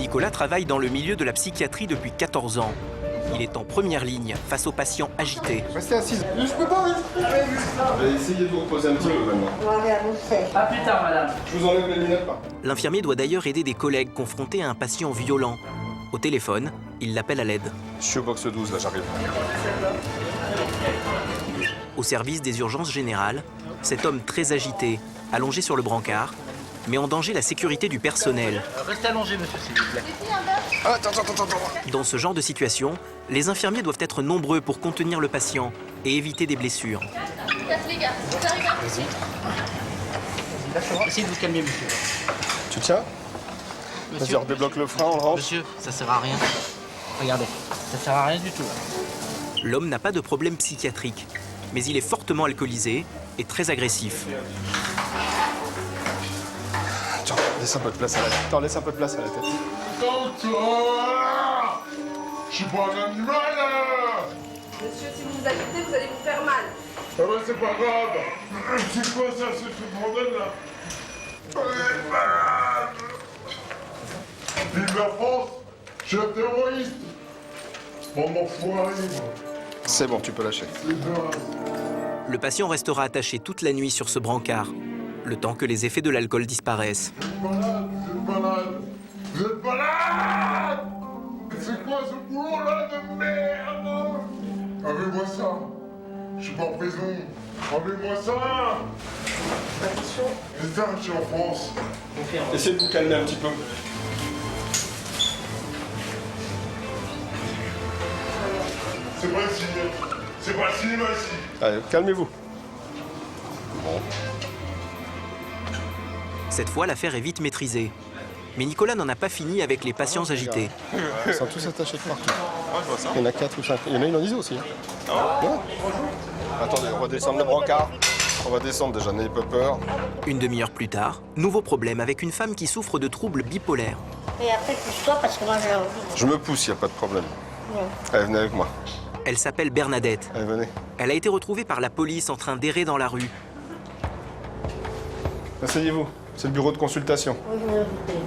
Nicolas travaille dans le milieu de la psychiatrie depuis 14 ans. Il est en première ligne face aux patients agités. Restez assise. Je peux pas rester. Essayez de vous reposer un petit peu maintenant. À plus tard, madame. Je vous enlève les lunettes là. L'infirmier doit d'ailleurs aider des collègues confrontés à un patient violent. Au téléphone, il l'appelle à l'aide. Je suis au box 12, là j'arrive. Au service des urgences générales, cet homme très agité, allongé sur le brancard, met en danger la sécurité du personnel. Restez allongé, monsieur, s'il vous plaît. Attends. Dans ce genre de situation, les infirmiers doivent être nombreux pour contenir le patient et éviter des blessures. Essayez de vous calmer, monsieur. Tu tiens? Vas-y, on débloque le frein, on rentre. Monsieur, ça sert à rien. Regardez, ça sert à rien du tout. L'homme n'a pas de problème psychiatrique, mais il est fortement alcoolisé et très agressif. Tiens, laisse un peu de place à la tête. Attends, laisse un peu de place à la tête. Je suis pas un animal là. Monsieur, si vous vous agitez, vous allez vous faire mal. Ah bah c'est pas grave. C'est quoi ça, ce bordel là? On est malade. Vive la France. Je suis un terroriste. Bon, m'enfoiré, moi. C'est bon, tu peux lâcher. C'est grave. Le patient restera attaché toute la nuit sur ce brancard, le temps que les effets de l'alcool disparaissent. Vous êtes malade, vous êtes malade. Vous êtes malade. C'est quoi ce boulot là de merde? Enlevez-moi ça. Je suis pas en prison. Enlevez-moi ça. Putain, je suis en France. Essayez de vous calmer un petit peu. C'est pas le cinéma. C'est pas le cinéma ici. Allez, calmez-vous. Cette fois, l'affaire est vite maîtrisée. Mais Nicolas n'en a pas fini avec les patients agités. Ils sont tous attachés de partout. Il y en a 4 ou 5. Il y en a une en ISO aussi. Ouais. Attendez, on va descendre le brancard. On va descendre déjà, n'ayez pas peur. Une demi-heure plus tard, nouveau problème avec une femme qui souffre de troubles bipolaires. Et après, pousse-toi parce que moi j'ai envie. Je me pousse, il n'y a pas de problème. Allez, venez avec moi. Elle s'appelle Bernadette. Allez, venez. Elle a été retrouvée par la police en train d'errer dans la rue. Asseyez-vous. C'est le bureau de consultation. Oui, je me doutais.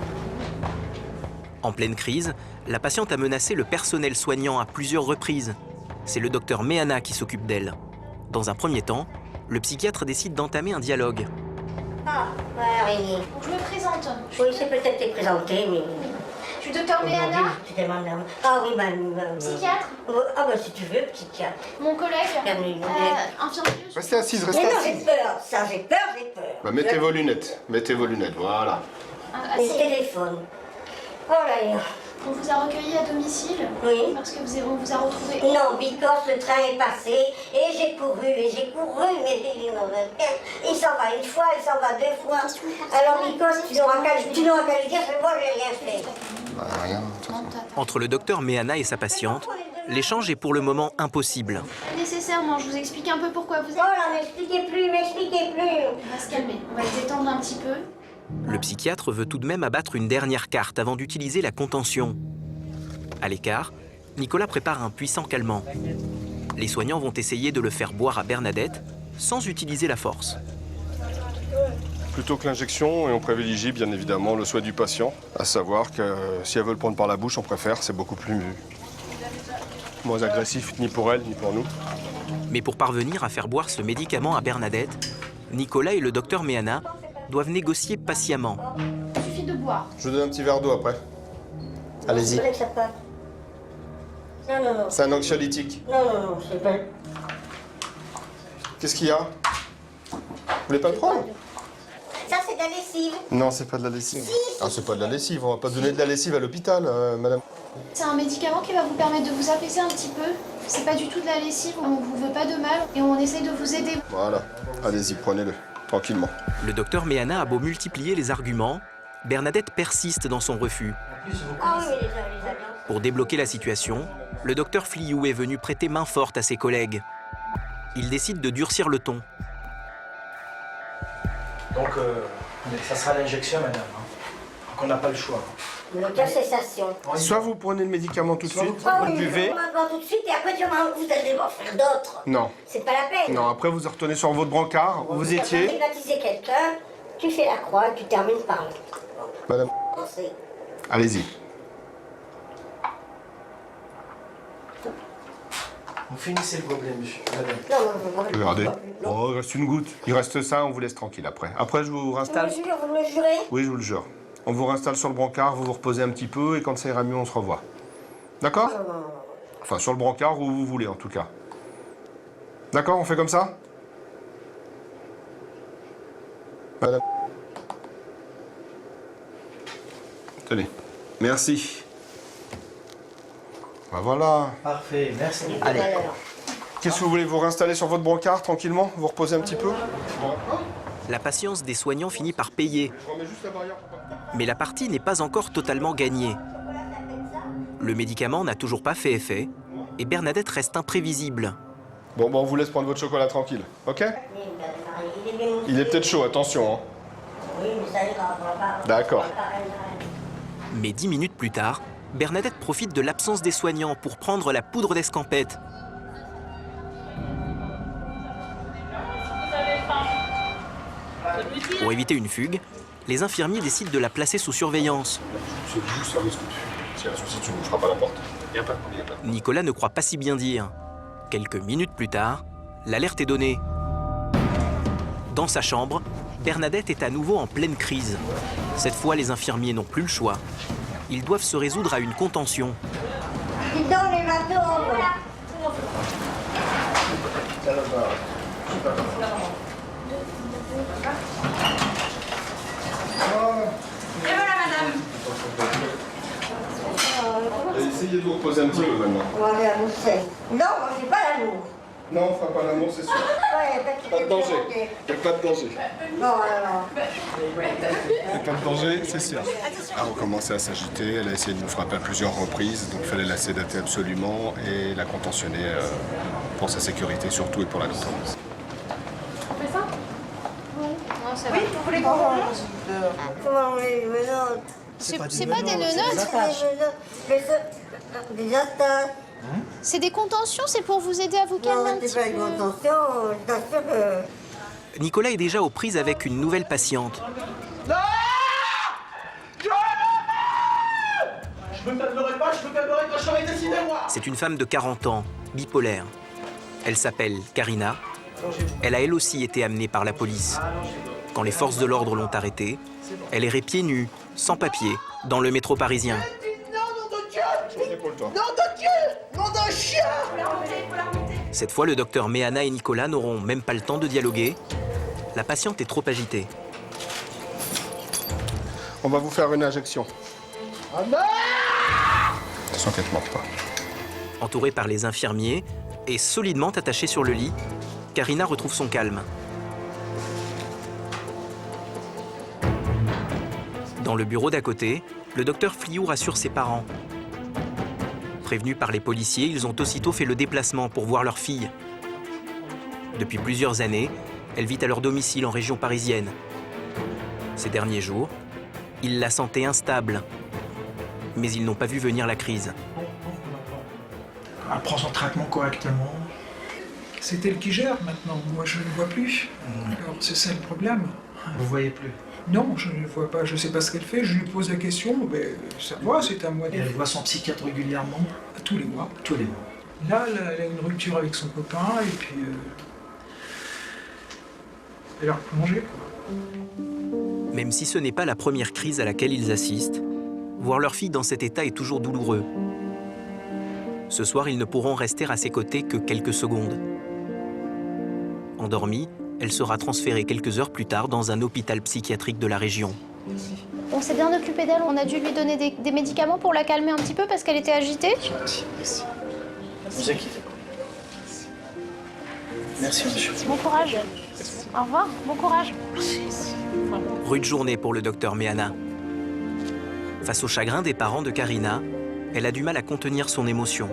En pleine crise, la patiente a menacé le personnel soignant à plusieurs reprises. C'est le docteur Méana qui s'occupe d'elle. Dans un premier temps, le psychiatre décide d'entamer un dialogue. Ah, araignée. Je me présente. Oui, c'est peut-être t'es présenté, mais... Je suis docteur Méana, Tu demandes un... Ah oui, madame... psychiatre. Ah bah si tu veux, psychiatre. Mon collègue, Bienvenue. infirmier. Restez assise, Mais restez non, j'ai assise. peur. Ça, j'ai peur. Bah, mettez vos lunettes. Mettez vos lunettes, voilà. Les téléphones. Oh là, On vous a recueilli à domicile. Oui. Parce que on vous a retrouvé. non, because le train est passé, et j'ai couru, mais il s'en va une fois, il s'en va deux fois. Alors, because, tu n'auras qu'à lui dire, moi, j'ai rien fait. Bah, rien. Entre le docteur Méana et sa patiente, l'échange est pour le moment impossible. Nécessairement, je vous explique un peu pourquoi vous êtes. Oh là, m'expliquez plus. On va se calmer, on va se détendre un petit peu. Le psychiatre veut tout de même abattre une dernière carte avant d'utiliser la contention. À l'écart, Nicolas prépare un puissant calmant. Les soignants vont essayer de le faire boire à Bernadette sans utiliser la force. Plutôt que l'injection, et on privilégie bien évidemment le souhait du patient, à savoir que si elle veut le prendre par la bouche, on préfère, c'est beaucoup plus moins agressif, ni pour elle, ni pour nous. Mais pour parvenir à faire boire ce médicament à Bernadette, Nicolas et le docteur Méana doivent négocier patiemment. Il suffit de boire. Je vous donne un petit verre d'eau après. Allez-y. Que ça passe. Non. C'est un anxiolytique. Non, c'est pas... Qu'est-ce qu'il y a? Vous voulez pas le prendre? Ça, c'est de la lessive. Non, c'est pas de la lessive. Si. Ah, c'est pas de la lessive, on va pas donner de la lessive à l'hôpital, madame. C'est un médicament qui va vous permettre de vous apaiser un petit peu. C'est pas du tout de la lessive, on vous veut pas de mal et on essaye de vous aider. Voilà, allez-y, prenez-le, tranquillement. Le docteur Méana a beau multiplier les arguments, Bernadette persiste dans son refus. Ah oui, mais les avions. Pour débloquer la situation, le docteur Fliou est venu prêter main forte à ses collègues. Il décide de durcir le ton. Donc, ça sera l'injection, madame. Donc, on n'a pas le choix. Le docteur cessation. Soit vous prenez le médicament tout de suite, Ah vous oui, buvez. maintenant tout de suite et après vous allez en faire d'autres. Non, C'est pas la peine. non, après vous retournez sur votre brancard, où vous Tu as étiez. privatiser quelqu'un, tu fais la croix et tu termines par là. Madame, Pensez. allez-y. Vous finissez le gobelet, monsieur. Madame. Non, non, Regardez. Oh, il reste une goutte. Il reste ça, on vous laisse tranquille après. Après, je vous réinstalle. Vous me le jurez? Oui, je vous le jure. On vous réinstalle sur le brancard, vous vous reposez un petit peu et quand ça ira mieux, on se revoit. D'accord? Enfin, sur le brancard où vous voulez, en tout cas. D'accord, on fait comme ça? Madame. Tenez. Merci. Ben voilà. Parfait, merci. Allez, Qu'est-ce que vous voulez, vous réinstaller sur votre brancard tranquillement? Vous reposez un petit peu? la patience des soignants finit par payer. Je remets juste la barrière pour pas... Mais la partie n'est pas encore totalement gagnée. Le médicament n'a toujours pas fait effet et Bernadette reste imprévisible. Bon, on vous laisse prendre votre chocolat tranquille, ok? Il est peut-être chaud, attention. Hein. Oui, mais ça ira, on va pas... D'accord. Mais 10 minutes plus tard, Bernadette profite de l'absence des soignants pour prendre la poudre d'escampette. Pour éviter une fugue, les infirmiers décident de la placer sous surveillance. C'est juste un risque de fuite. S'il y a un souci, tu ne bougeras pas la porte. Il n'y a pas de problème. Nicolas ne croit pas si bien dire. Quelques minutes plus tard, l'alerte est donnée. Dans sa chambre, Bernadette est à nouveau en pleine crise. Cette fois, les infirmiers n'ont plus le choix. Ils doivent se résoudre à une contention. Dis donc, les bateaux. Et voilà, madame. Essayez de vous reposer un petit peu maintenant. On va aller à Mousset. Non, moi, j'ai pas l'amour. Non, on fera pas l'amour, c'est sûr. Ouais, Pas de danger. Il n'y a pas de danger. Non, alors. Il n'y a pas de danger, c'est sûr. Elle a recommencé à s'agiter, elle a essayé de nous frapper à plusieurs reprises, donc il fallait la sédater absolument et la contentionner pour sa sécurité surtout et pour la détente. Non, ça va. Vous voulez qu'on remonte? Comment on les menottes? C'est pas des menottes, Mais ça, des attaques. c'est des contentions, c'est pour vous aider à vous calmer un Non, petit c'est pas une peu. contention, je t'assure que... Nicolas est déjà aux prises avec une nouvelle patiente. Je me calmerai pas, je me calmerai quand j'aurai décidé, moi. C'est une femme de 40 ans, bipolaire. Elle s'appelle Karina. Elle a elle aussi été amenée par la police. Quand les forces de l'ordre l'ont arrêtée, elle errait pieds nus, sans papier, dans le métro parisien. Cette fois, le docteur Méana et Nicolas n'auront même pas le temps de dialoguer. La patiente est trop agitée. On va vous faire une injection. Attention qu'elle ne morde pas. Entourée par les infirmiers et solidement attachée sur le lit, Karina retrouve son calme. Dans le bureau d'à côté, le docteur Fliou rassure ses parents. Prévenus par les policiers, ils ont aussitôt fait le déplacement pour voir leur fille. Depuis plusieurs années, elle vit à leur domicile en région parisienne. Ces derniers jours, ils la sentaient instable, mais ils n'ont pas vu venir la crise. Elle prend son traitement correctement. C'est elle qui gère maintenant, moi je ne vois plus. Alors c'est ça le problème. Vous voyez plus. Non, je ne vois pas, je ne sais pas ce qu'elle fait, je lui pose la question, mais ça va, c'est à moi de... Et elle voit son psychiatre régulièrement. Tous les mois. Tous les mois. Là, elle a une rupture avec son copain, et puis... elle a replongé, quoi. Même si ce n'est pas la première crise à laquelle ils assistent, voir leur fille dans cet état est toujours douloureux. Ce soir, ils ne pourront rester à ses côtés que quelques secondes. Endormie, elle sera transférée quelques heures plus tard dans un hôpital psychiatrique de la région. On s'est bien occupé d'elle, on a dû lui donner des médicaments pour la calmer un petit peu parce qu'elle était agitée. Merci. Ne vous inquiétez pas. Merci, monsieur. Bon courage. Au revoir, bon courage. Rude journée pour le docteur Méana. Face au chagrin des parents de Karina, elle a du mal à contenir son émotion.